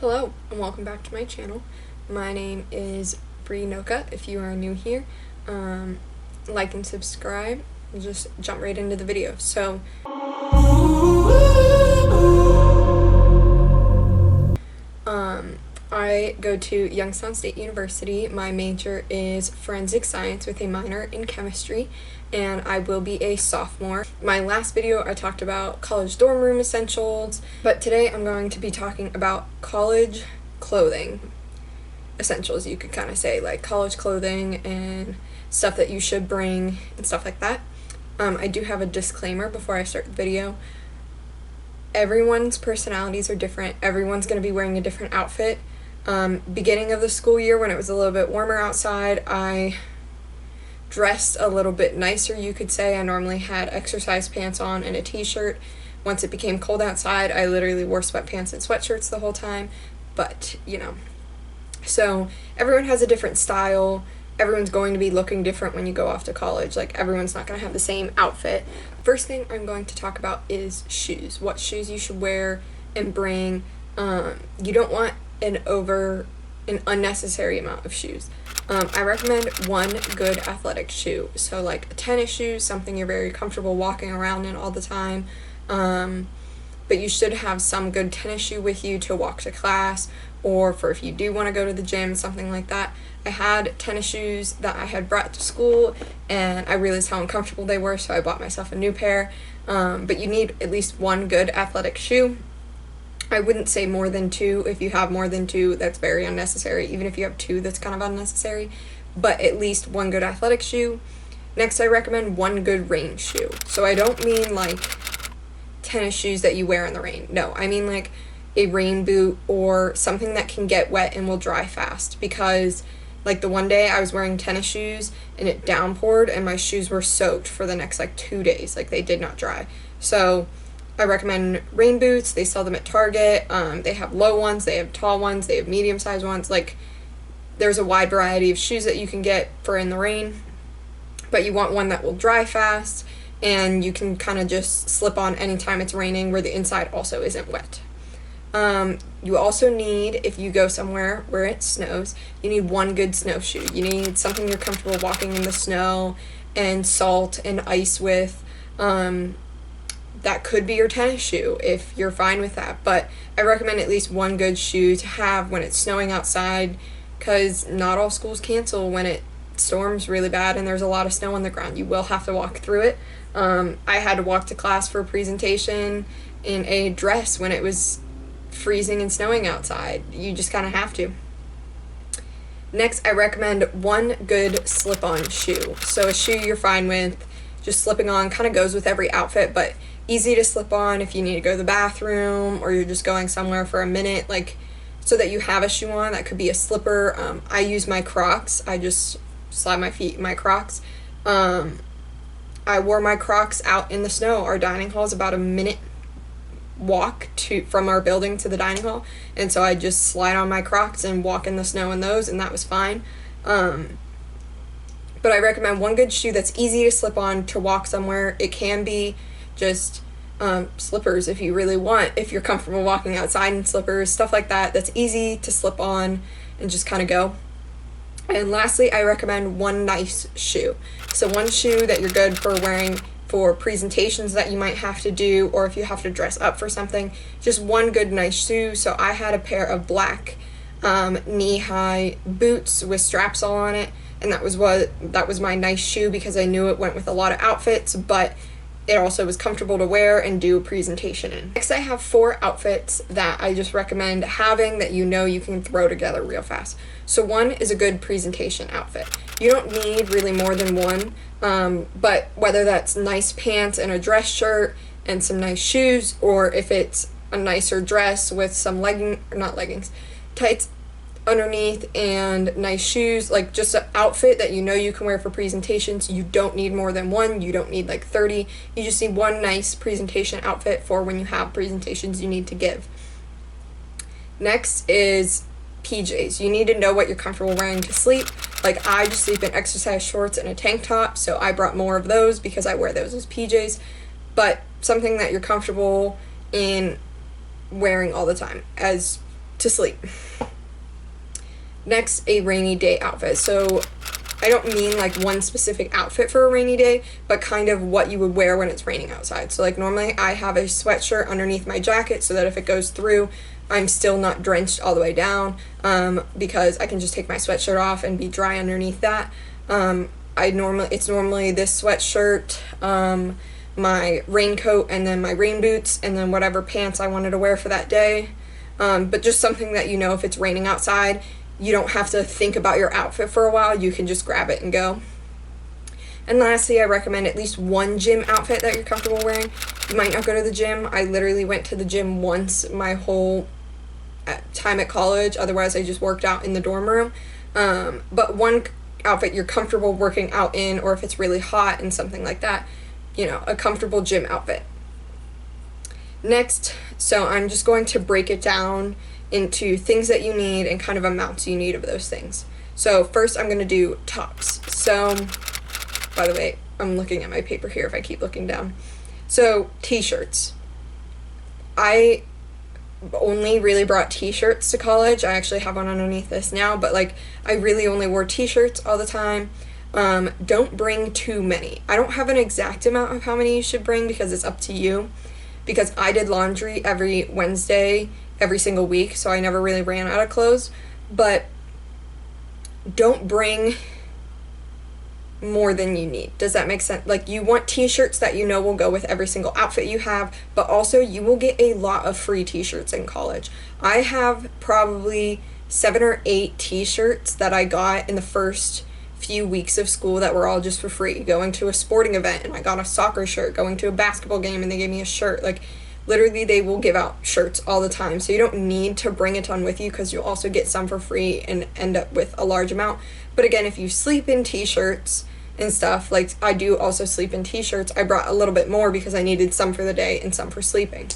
Hello and welcome back to my channel. My name is Bree if you are new here. Like and subscribe. We'll just jump right into the video. So I go to Youngstown State University. My major is forensic science with a minor in chemistry, and I will be a sophomore. My last video I talked about college dorm room essentials, but today I'm going to be talking about college clothing essentials, you could kind of say, like college clothing and stuff that you should bring and stuff like that. I do have a disclaimer before I start the video. Everyone's personalities are different. Everyone's going to be wearing a different outfit. Beginning of the school year, when it was a little bit warmer outside, I dressed a little bit nicer, you could say. I normally had exercise pants on and a t-shirt. Once it became cold outside, I literally wore sweatpants and sweatshirts the whole time, but you know. So everyone has a different style. Everyone's going to be looking different when you go off to college. Like, everyone's not going to have the same outfit. First thing I'm going to talk about is shoes. What shoes you should wear and bring. You don't want an unnecessary amount of shoes. I recommend one good athletic shoe. So like a tennis shoe, something you're very comfortable walking around in all the time. But you should have some good tennis shoe with you to walk to class, or for if you do want to go to the gym, something like that. I had tennis shoes that I had brought to school, and I realized how uncomfortable they were, so I bought myself a new pair. But you need at least one good athletic shoe. I wouldn't say more than two. If you have more than two, that's very unnecessary. Even if you have two, that's kind of unnecessary. But at least one good athletic shoe. Next, I recommend one good rain shoe. So I don't mean like tennis shoes that you wear in the rain. No, I mean like a rain boot or something that can get wet and will dry fast. Because like the one day I was wearing tennis shoes and it downpoured and my shoes were soaked for the next like 2 days. Like, they did not dry. So I recommend rain boots. They sell them at Target. They have low ones, they have tall ones, they have medium-sized ones. Like, there's a wide variety of shoes that you can get for in the rain, but you want one that will dry fast and you can kind of just slip on anytime it's raining, where the inside also isn't wet. You also need, if you go somewhere where it snows, you need one good snowshoe. You need something you're comfortable walking in the snow and salt and ice with. That could be your tennis shoe if you're fine with that, but I recommend at least one good shoe to have when it's snowing outside, because not all schools cancel when it storms really bad and there's a lot of snow on the ground. You will have to walk through it. I had to walk to class for a presentation in a dress when it was freezing and snowing outside. You just kind of have to. Next, I recommend one good slip-on shoe. So a shoe you're fine with just slipping on, kind of goes with every outfit, but easy to slip on if you need to go to the bathroom or you're just going somewhere for a minute, like, so that you have a shoe on. That could be a slipper. I use my Crocs. I just slide my feet in my Crocs. I wore my Crocs out in the snow. Our dining hall is about a minute walk from our building to the dining hall, and so I just slide on my Crocs and walk in the snow in those, and that was fine. But I recommend one good shoe that's easy to slip on to walk somewhere. It can be just slippers if you really want, if you're comfortable walking outside in slippers, stuff like that, that's easy to slip on and just kind of go. And lastly, I recommend one nice shoe. So one shoe that you're good for wearing for presentations that you might have to do, or if you have to dress up for something, just one good nice shoe. So I had a pair of black knee-high boots with straps all on it, and that was my nice shoe because I knew it went with a lot of outfits, but it also was comfortable to wear and do a presentation in. Next, I have 4 outfits that I just recommend having that you know you can throw together real fast. So one is a good presentation outfit. You don't need really more than one, but whether that's nice pants and a dress shirt and some nice shoes, or if it's a nicer dress with some tights underneath and nice shoes, like just an outfit that you know you can wear for presentations. You don't need more than one. You don't need like 30. You just need one nice presentation outfit for when you have presentations you need to give. Next is PJs. You need to know what you're comfortable wearing to sleep. Like, I just sleep in exercise shorts and a tank top, so I brought more of those because I wear those as PJs. But something that you're comfortable in wearing all the time, as to sleep. Next, a rainy day outfit. So I don't mean like one specific outfit for a rainy day, but kind of what you would wear when it's raining outside. So like normally I have a sweatshirt underneath my jacket so that if it goes through, I'm still not drenched all the way down, because I can just take my sweatshirt off and be dry underneath that. It's normally this sweatshirt, my raincoat, and then my rain boots, and then whatever pants I wanted to wear for that day. But just something that, you know, if it's raining outside, you don't have to think about your outfit for a while. You can just grab it and go. And lastly, I recommend at least one gym outfit that you're comfortable wearing. You might not go to the gym. I literally went to the gym once my whole time at college. Otherwise, I just worked out in the dorm room. But one outfit you're comfortable working out in, or if it's really hot and something like that, you know, a comfortable gym outfit. Next, so I'm just going to break it down into things that you need and kind of amounts you need of those things. So first I'm going to do tops. So, by the way, I'm looking at my paper here if I keep looking down. So, t-shirts. I only really brought t-shirts to college. I actually have one underneath this now, but like I really only wore t-shirts all the time. Don't bring too many. I don't have an exact amount of how many you should bring because it's up to you. Because I did laundry every Wednesday, every single week, so I never really ran out of clothes. But don't bring more than you need. Does that make sense? Like, you want t-shirts that you know will go with every single outfit you have, but also you will get a lot of free t-shirts in college. I have probably 7 or 8 t-shirts that I got in the first few weeks of school that were all just for free. Going to a sporting event and I got a soccer shirt, going to a basketball game and they gave me a shirt. Like, literally they will give out shirts all the time, so you don't need to bring a ton with you because you'll also get some for free and end up with a large amount. But again, if you sleep in t-shirts and stuff, like I do also sleep in t-shirts, I brought a little bit more because I needed some for the day and some for sleeping.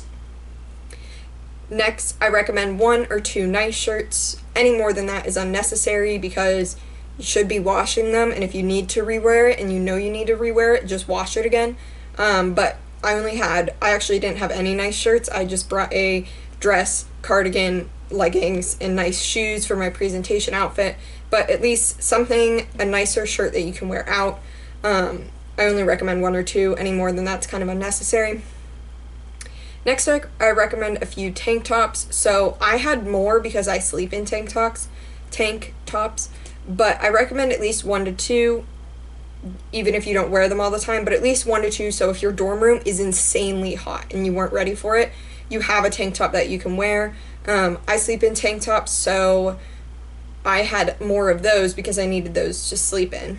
Next, I recommend 1 or 2 nice shirts. Any more than that is unnecessary because you should be washing them, and if you need to rewear it and you know you need to rewear it, just wash it again. But I actually didn't have any nice shirts. I just brought a dress, cardigan, leggings, and nice shoes for my presentation outfit, but at least something, a nicer shirt that you can wear out. I only recommend 1 or 2. Any more than that's kind of unnecessary. Next, I recommend a few tank tops. So I had more because I sleep in tank tops, but I recommend at least 1 to 2, even if you don't wear them all the time, but at least 1 to 2, so if your dorm room is insanely hot and you weren't ready for it, you have a tank top that you can wear. I sleep in tank tops, so I had more of those because I needed those to sleep in.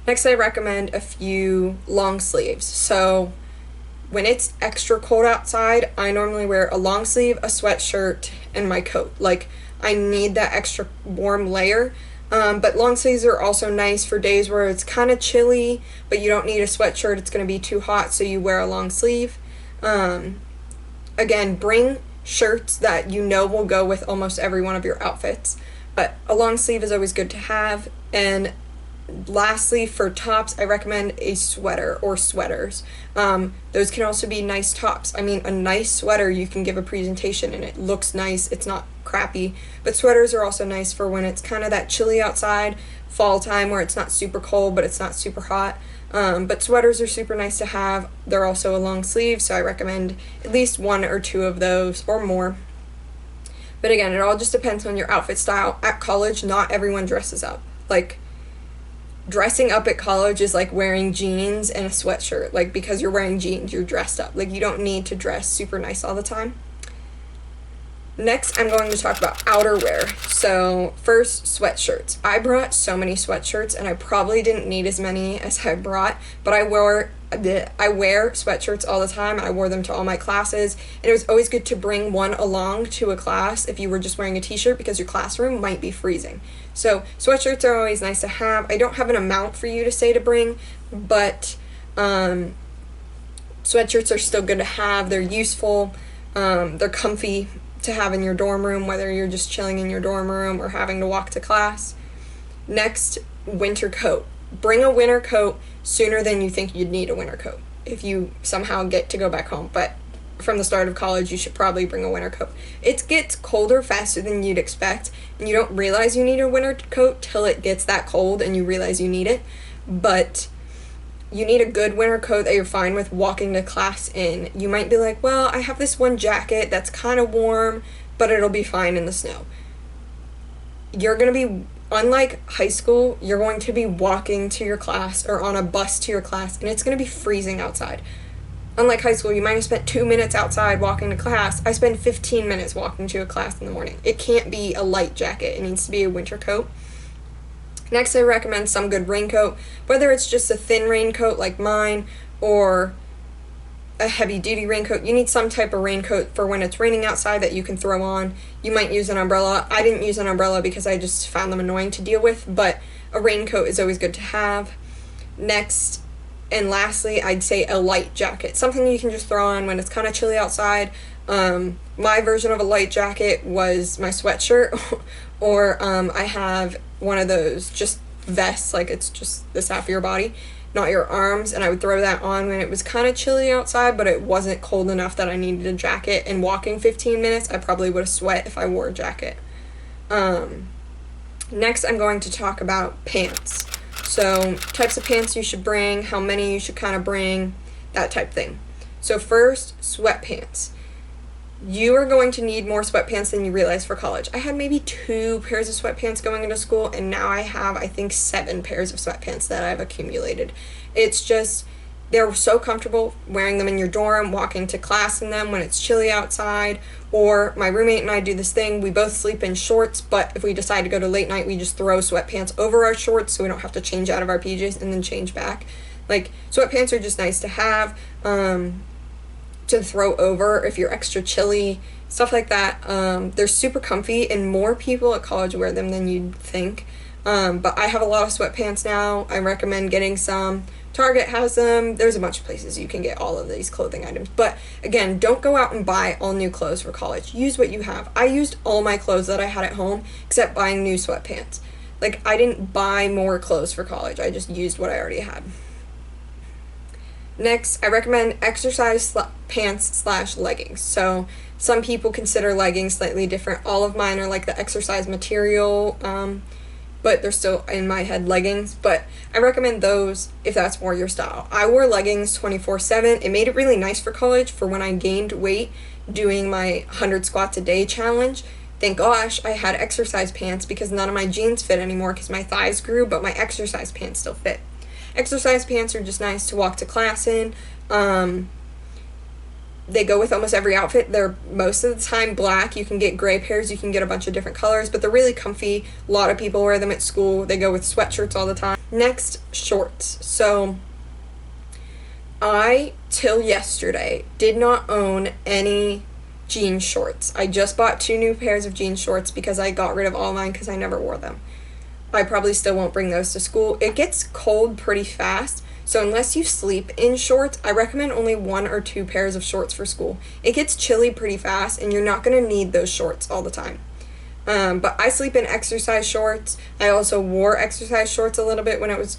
Next, I recommend a few long sleeves. So when it's extra cold outside, I normally wear a long sleeve, a sweatshirt, and my coat. Like, I need that extra warm layer. But long sleeves are also nice for days where it's kind of chilly, but you don't need a sweatshirt, it's going to be too hot, so you wear a long sleeve. Again, bring shirts that you know will go with almost every one of your outfits, but a long sleeve is always good to have. And lastly, for tops, I recommend a sweater or sweaters. Those can also be nice tops. I mean, a nice sweater, you can give a presentation and it looks nice, it's not crappy. But sweaters are also nice for when it's kind of that chilly outside, fall time, where it's not super cold but it's not super hot. But sweaters are super nice to have. They're also a long sleeve, so I recommend at least 1 or 2 of those or more. But again, it all just depends on your outfit style. At college, not everyone dresses up. Like, dressing up at college is like wearing jeans and a sweatshirt. Like, because you're wearing jeans, you're dressed up. Like, you don't need to dress super nice all the time. Next, I'm going to talk about outerwear. So first, sweatshirts. I brought so many sweatshirts, and I probably didn't need as many as I brought, but I wear sweatshirts all the time. I wore them to all my classes, and it was always good to bring one along to a class if you were just wearing a t-shirt, because your classroom might be freezing. So sweatshirts are always nice to have. I don't have an amount for you to say to bring, but sweatshirts are still good to have. They're useful. They're comfy to have in your dorm room, whether you're just chilling in your dorm room or having to walk to class. Next, winter coat. Bring a winter coat sooner than you think you'd need a winter coat if you somehow get to go back home. But from the start of college, you should probably bring a winter coat. It gets colder faster than you'd expect, and you don't realize you need a winter coat till it gets that cold and you realize you need it. But you need a good winter coat that you're fine with walking to class in. You might be like, well, I have this one jacket that's kind of warm, but it'll be fine in the snow. You're going to be, unlike high school, you're going to be walking to your class or on a bus to your class, and it's going to be freezing outside. Unlike high school, you might have spent 2 minutes outside walking to class. I spend 15 minutes walking to a class in the morning. It can't be a light jacket. It needs to be a winter coat. Next, I recommend some good raincoat, whether it's just a thin raincoat like mine or a heavy-duty raincoat. You need some type of raincoat for when it's raining outside that you can throw on. You might use an umbrella. I didn't use an umbrella because I just found them annoying to deal with, but a raincoat is always good to have. Next, and lastly, I'd say a light jacket, something you can just throw on when it's kind of chilly outside. My version of a light jacket was my sweatshirt, or I have one of those just vests, like it's just this half of your body, not your arms, and I would throw that on when it was kind of chilly outside, but it wasn't cold enough that I needed a jacket. And walking 15 minutes, I probably would have sweat if I wore a jacket. Next, I'm going to talk about pants. So, types of pants you should bring, how many you should kind of bring, that type thing. So first, sweatpants. You are going to need more sweatpants than you realize for college. I had maybe 2 pairs of sweatpants going into school, and now I have, I think, 7 pairs of sweatpants that I've accumulated. It's just, they're so comfortable wearing them in your dorm, walking to class in them when it's chilly outside, or my roommate and I do this thing, we both sleep in shorts, but if we decide to go to late night, we just throw sweatpants over our shorts so we don't have to change out of our PJs and then change back. Like, sweatpants are just nice to have, to throw over if you're extra chilly, stuff like that. They're super comfy, and more people at college wear them than you'd think. But I have a lot of sweatpants now. I recommend getting some. Target has them. There's a bunch of places you can get all of these clothing items. But again, don't go out and buy all new clothes for college. Use what you have. I used all my clothes that I had at home except buying new sweatpants. Like, I didn't buy more clothes for college. I just used what I already had. Next, I recommend exercise pants / leggings. So some people consider leggings slightly different. All of mine are like the exercise material, but they're still, in my head, leggings. But I recommend those if that's more your style. I wore leggings 24/7. It made it really nice for college for when I gained weight doing my 100 squats a day challenge. Thank gosh I had exercise pants because none of my jeans fit anymore because my thighs grew, but my exercise pants still fit. Exercise pants are just nice to walk to class in. They go with almost every outfit. They're most of the time black. You can get gray pairs. You can get a bunch of different colors, but they're really comfy. A lot of people wear them at school. They go with sweatshirts all the time. Next, shorts. So I, till yesterday, did not own any jean shorts. I just bought 2 new pairs of jean shorts because I got rid of all mine because I never wore them. I probably still won't bring those to school. It gets cold pretty fast, so unless you sleep in shorts, I recommend only 1 or 2 pairs of shorts for school. It gets chilly pretty fast, and you're not going to need those shorts all the time. But I sleep in exercise shorts. I also wore exercise shorts a little bit when it was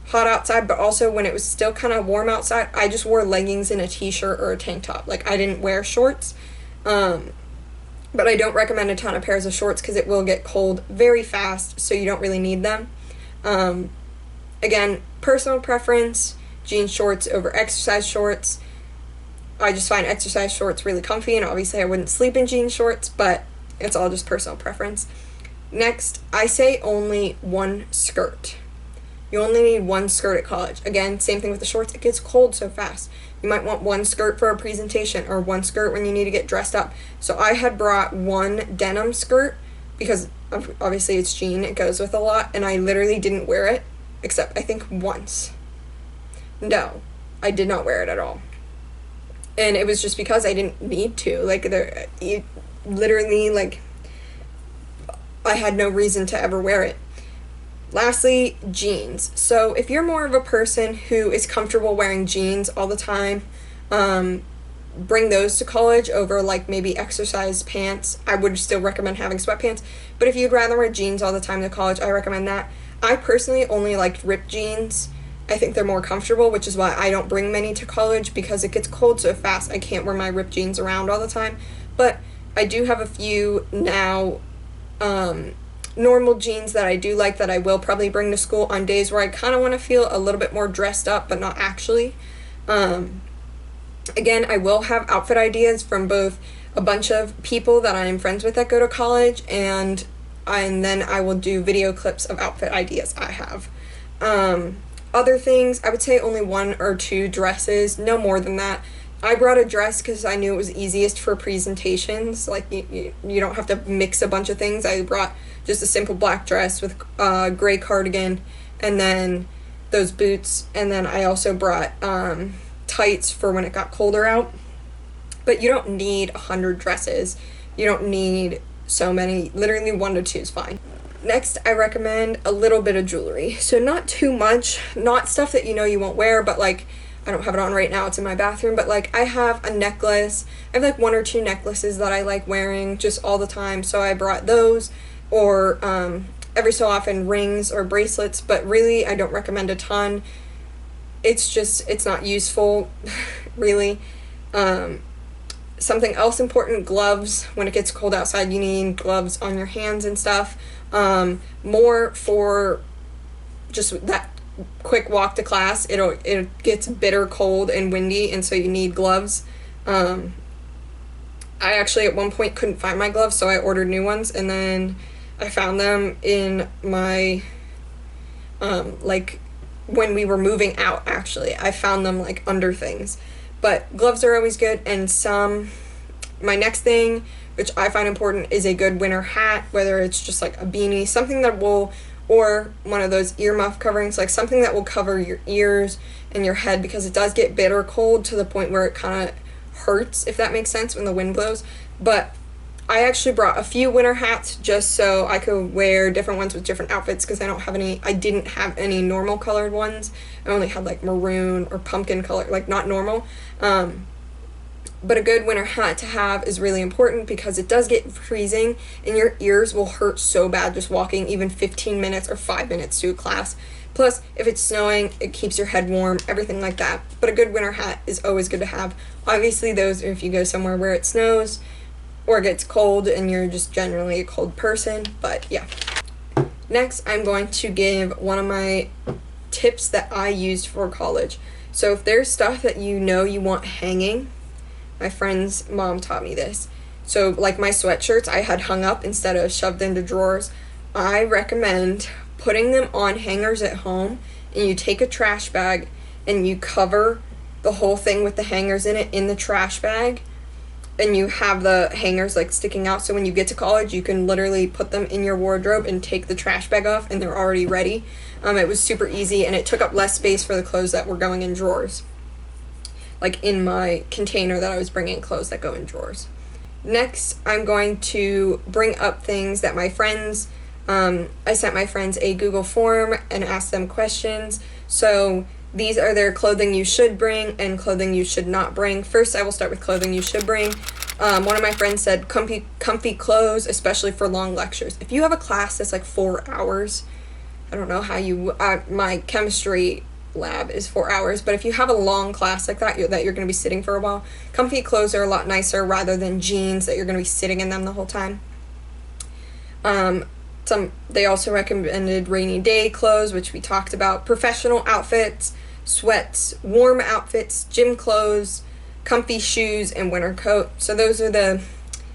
hot outside, but also when it was still kind of warm outside, I just wore leggings and a t-shirt or a tank top. Like, I didn't wear shorts. But I don't recommend a ton of pairs of shorts because it will get cold very fast, so you don't really need them. Again, personal preference, jean shorts over exercise shorts. I just find exercise shorts really comfy, and obviously I wouldn't sleep in jean shorts, but it's all just personal preference. Next, I say only 1 skirt. You only need 1 skirt at college. Again, same thing with the shorts. It gets cold so fast. You might want 1 skirt for a presentation or 1 skirt when you need to get dressed up. So I had brought 1 denim skirt because obviously it's jean. It goes with a lot. And I literally didn't wear it except I think once. No, I did not wear it at all. And it was just because I didn't need to. Like, literally, like, I had no reason to ever wear it. Lastly, jeans. So if you're more of a person who is comfortable wearing jeans all the time, bring those to college over like maybe exercise pants. I would still recommend having sweatpants, but if you'd rather wear jeans all the time to college, I recommend that. I personally only liked ripped jeans I think they're more comfortable, which is why I don't bring many to college, because it gets cold so fast. I can't wear my ripped jeans around all the time. But I do have a few now normal jeans that I do like that I will probably bring to school on days where I kind of want to feel a little bit more dressed up, but not actually. Again, I will have outfit ideas from both a bunch of people that I'm friends with that go to college, and then I will do video clips of outfit ideas I have. Other things, I would say only 1 or 2 dresses, no more than that. I brought a dress because I knew it was easiest for presentations. Like, you don't have to mix a bunch of things. I brought just a simple black dress with a gray cardigan, and then those boots, and then I also brought tights for when it got colder out. But you don't need 100 dresses. You don't need so many. Literally 1 to 2 is fine. Next, I recommend a little bit of jewelry. So not too much, not stuff that you know you won't wear, but like, I don't have it on right now, it's in my bathroom, but like, I have a necklace. I have like 1 or 2 necklaces that I like wearing just all the time, so I brought those, or every so often rings or bracelets, but really I don't recommend a ton. It's not useful, really. Something else important, gloves. When it gets cold outside, you need gloves on your hands and stuff. More for just that quick walk to class. It gets bitter cold and windy, and so you need gloves. I actually at one point couldn't find my gloves, so I ordered new ones, and then I found them in my like when we were moving out. Actually, I found them like under things. But gloves are always good, and my next thing, which I find important, is a good winter hat, whether it's just like a beanie, something that will, or one of those earmuff coverings, like something that will cover your ears and your head, because it does get bitter cold to the point where it kind of hurts, if that makes sense, when the wind blows. But I actually brought a few winter hats just so I could wear different ones with different outfits, because I didn't have any normal colored ones. I only had like maroon or pumpkin color, like not normal. But a good winter hat to have is really important, because it does get freezing and your ears will hurt so bad just walking even 15 minutes or 5 minutes to a class. Plus, if it's snowing, it keeps your head warm, everything like that. But a good winter hat is always good to have. Obviously, those are if you go somewhere where it snows or it gets cold and you're just generally a cold person, but yeah. Next, I'm going to give one of my tips that I used for college. So if there's stuff that you know you want hanging, my friend's mom taught me this. So like my sweatshirts, I had hung up instead of shoved into drawers. I recommend putting them on hangers at home, and you take a trash bag and you cover the whole thing with the hangers in it in the trash bag, and you have the hangers like sticking out, so when you get to college you can literally put them in your wardrobe and take the trash bag off and they're already ready. It was super easy, and it took up less space for the clothes that were going in drawers, like in my container that I was bringing clothes that go in drawers. Next, I'm going to bring up things that my friends, I sent my friends a Google form and asked them questions. So these are their clothing you should bring and clothing you should not bring. First, I will start with clothing you should bring. One of my friends said comfy clothes, especially for long lectures. If you have a class that's like 4 hours, I don't know how my chemistry lab is 4 hours, but if you have a long class like that, you're going to be sitting for a while, comfy clothes are a lot nicer rather than jeans that you're going to be sitting in them the whole time. They also recommended rainy day clothes, which we talked about, professional outfits, sweats, warm outfits, gym clothes, comfy shoes, and winter coat. So those are the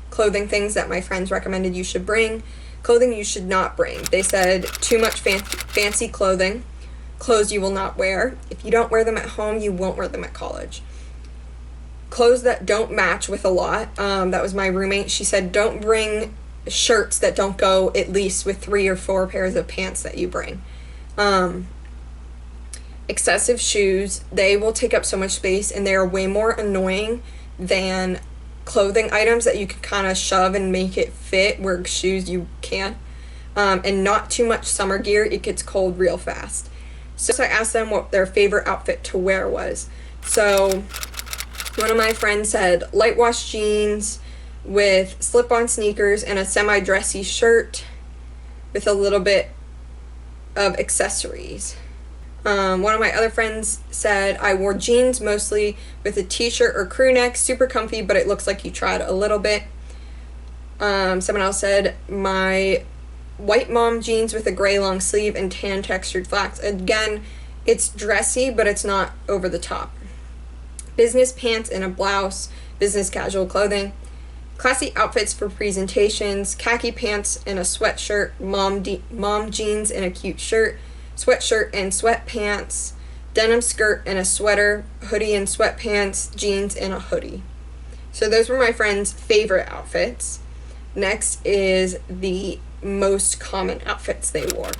clothing things that my friends recommended you should bring. Clothing you should not bring. They said too much fancy clothing, clothes you will not wear. If you don't wear them at home, you won't wear them at college. Clothes that don't match with a lot. That was my roommate. She said don't bring shirts that don't go at least with 3 or 4 pairs of pants that you bring. Excessive shoes, they will take up so much space, and they are way more annoying than clothing items that you can kind of shove and make it fit, where shoes you can't. And not too much summer gear, it gets cold real fast. So I asked them what their favorite outfit to wear was. So one of my friends said light wash jeans with slip-on sneakers and a semi-dressy shirt with a little bit of accessories. One of my other friends said I wore jeans mostly with a t-shirt or crew neck, super comfy, but it looks like you tried a little bit. Someone else said my white mom jeans with a gray long sleeve and tan textured slacks. Again, it's dressy, but it's not over the top. Business pants and a blouse, business casual clothing. Classy outfits for presentations, khaki pants and a sweatshirt, mom jeans and a cute shirt, sweatshirt and sweatpants, denim skirt and a sweater, hoodie and sweatpants, jeans and a hoodie. So those were my friends' favorite outfits. Next is the most common outfits they wore.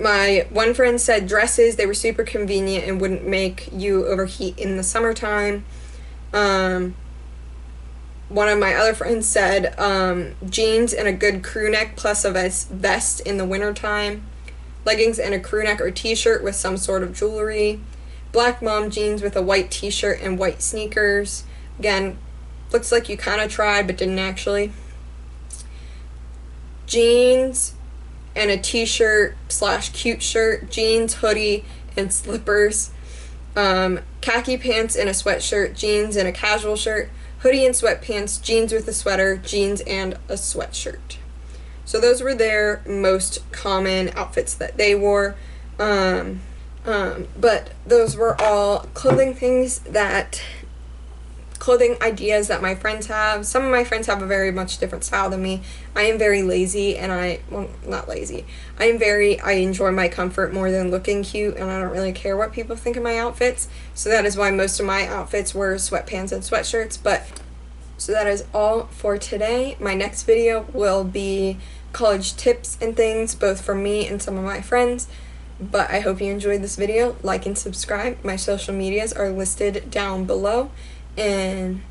My one friend said dresses, they were super convenient and wouldn't make you overheat in the summertime. One of my other friends said jeans and a good crew neck plus a vest in the wintertime. Leggings and a crew neck or t-shirt with some sort of jewelry. Black mom jeans with a white t-shirt and white sneakers. Again, looks like you kind of tried but didn't actually. Jeans and a t-shirt / cute shirt, jeans, hoodie, and slippers. Khaki pants and a sweatshirt, jeans and a casual shirt, hoodie and sweatpants, jeans with a sweater, jeans and a sweatshirt. So those were their most common outfits that they wore. But those were all clothing ideas that my friends have. Some of my friends have a very much different style than me. I am very lazy and I enjoy my comfort more than looking cute, and I don't really care what people think of my outfits. So that is why most of my outfits were sweatpants and sweatshirts. So that is all for today. My next video will be college tips and things, both from me and some of my friends. But I hope you enjoyed this video. Like and subscribe. My social medias are listed down below. And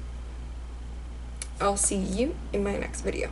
I'll see you in my next video.